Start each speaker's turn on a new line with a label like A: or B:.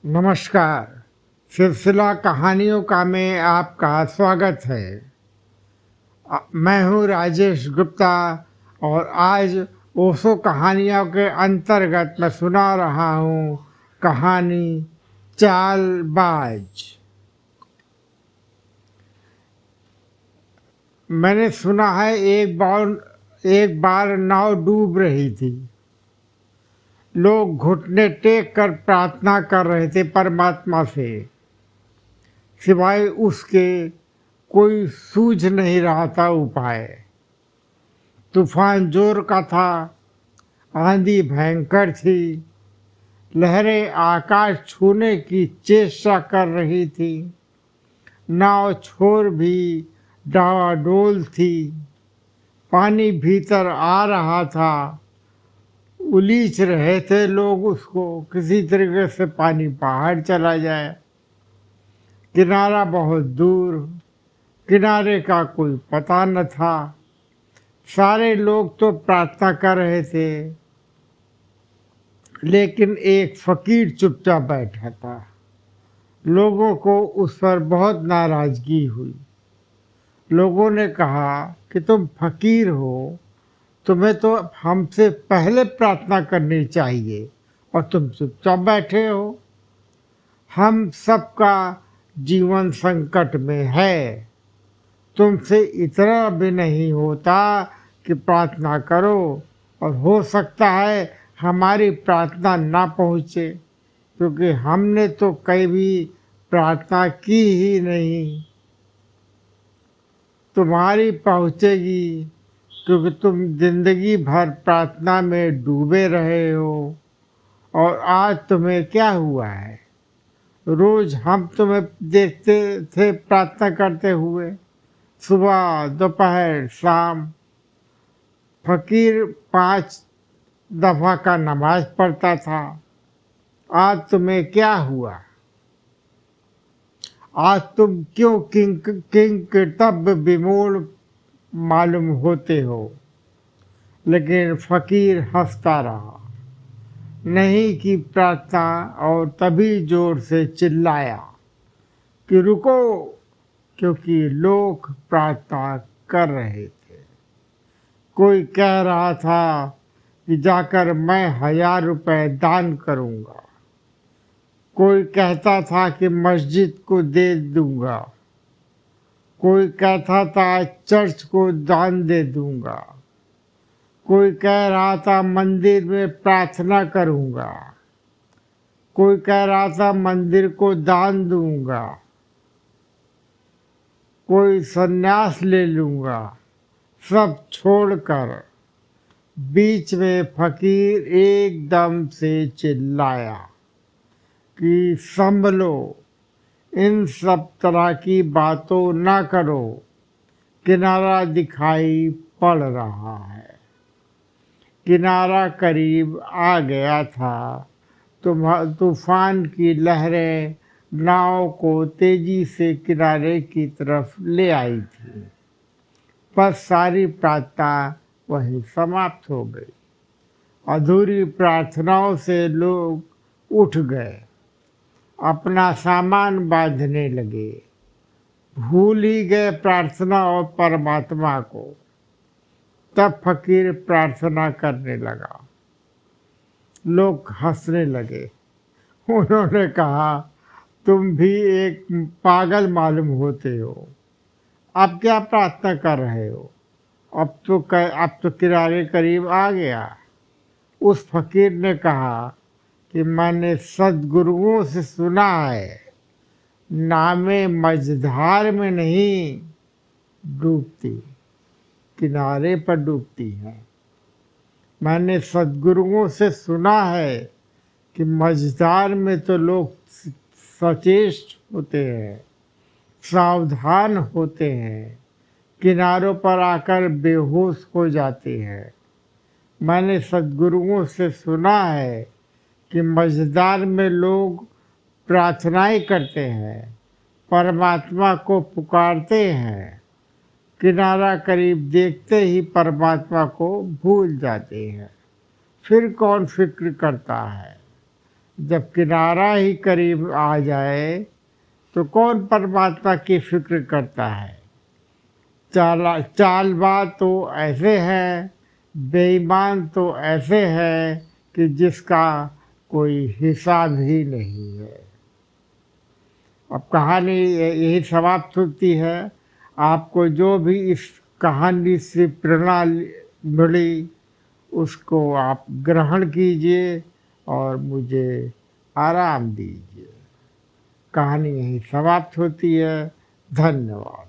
A: नमस्कार। सिलसिला कहानियों का में आपका स्वागत है। मैं हूँ राजेश गुप्ता और आज ओशो कहानियों के अंतर्गत मैं सुना रहा हूँ कहानी चालबाज। मैंने सुना है एक बार नाव डूब रही थी। लोग घुटने टेक कर प्रार्थना कर रहे थे परमात्मा से, सिवाय उसके कोई सूझ नहीं रहा था उपाय। तूफान जोर का था, आंधी भयंकर थी, लहरें आकाश छूने की चेष्टा कर रही थी। नाव छोर भी डावाडोल थी, पानी भीतर आ रहा था। उलीच रहे थे लोग उसको, किसी तरीके से पानी बाहर चला जाए। किनारा बहुत दूर, किनारे का कोई पता न था। सारे लोग तो प्रार्थना कर रहे थे, लेकिन एक फकीर चुपचाप बैठा था। लोगों को उस पर बहुत नाराजगी हुई। लोगों ने कहा कि तुम फकीर हो, तुम्हें तो हमसे पहले प्रार्थना करनी चाहिए और तुम चुपचाप बैठे हो। हम सबका जीवन संकट में है, तुमसे इतना भी नहीं होता कि प्रार्थना करो, और हो सकता है हमारी प्रार्थना ना पहुँचे, क्योंकि हमने तो कभी प्रार्थना की ही नहीं। तुम्हारी पहुँचेगी, क्योंकि तुम जिंदगी भर प्रार्थना में डूबे रहे हो। और आज तुम्हें क्या हुआ है? रोज हम तुम्हें देखते थे प्रार्थना करते हुए, सुबह दोपहर शाम। फकीर 5 दफा का नमाज पढ़ता था। आज तुम्हें क्या हुआ? आज तुम क्यों किंग कर्तव्य विमूढ़ मालूम होते हो? लेकिन फकीर हंसता रहा, नहीं की प्रार्थना, और तभी जोर से चिल्लाया कि रुको, क्योंकि लोग प्रार्थना कर रहे थे। कोई कह रहा था कि जाकर मैं 1000 रुपए दान करूंगा। कोई कहता था कि मस्जिद को दे दूंगा। कोई कहता था चर्च को दान दे दूंगा। कोई कह रहा था मंदिर में प्रार्थना करूंगा। कोई कह रहा था मंदिर को दान दूंगा। कोई संन्यास ले लूंगा। सब छोड़कर बीच में फकीर एकदम से चिल्लाया कि संभलो, इन सब तरह की बातों ना करो। किनारा दिखाई पड़ रहा है। किनारा करीब आ गया था। तूफान की लहरें नाव को तेजी से किनारे की तरफ ले आई थी, पर सारी प्रार्थना वहीं समाप्त हो गई। अधूरी प्रार्थनाओं से लोग उठ गए, अपना सामान बांधने लगे, भूल ही गए प्रार्थना और परमात्मा को। तब फकीर प्रार्थना करने लगा। लोग हंसने लगे। उन्होंने कहा, तुम भी एक पागल मालूम होते हो। अब क्या प्रार्थना कर रहे हो? अब तो किनारे करीब आ गया। उस फकीर ने कहा कि मैंने सद्गुरुओं से सुना है, नावें मझधार में नहीं डूबती, किनारे पर डूबती हैं। मैंने सद्गुरुओं से सुना है कि मझधार में तो लोग सचेत होते हैं, सावधान होते हैं, किनारों पर आकर बेहोश हो जाते हैं। मैंने सद्गुरुओं से सुना है कि मझधार में लोग प्रार्थनाएं करते हैं, परमात्मा को पुकारते हैं, किनारा करीब देखते ही परमात्मा को भूल जाते हैं। फिर कौन फिक्र करता है? जब किनारा ही करीब आ जाए तो कौन परमात्मा की फिक्र करता है। चालबाज तो ऐसे है, बेईमान तो ऐसे है कि जिसका कोई हिसाब ही नहीं है। अब कहानी यही समाप्त होती है। आपको जो भी इस कहानी से प्रेरणा मिली उसको आप ग्रहण कीजिए और मुझे आराम दीजिए। कहानी यहीं समाप्त होती है। धन्यवाद।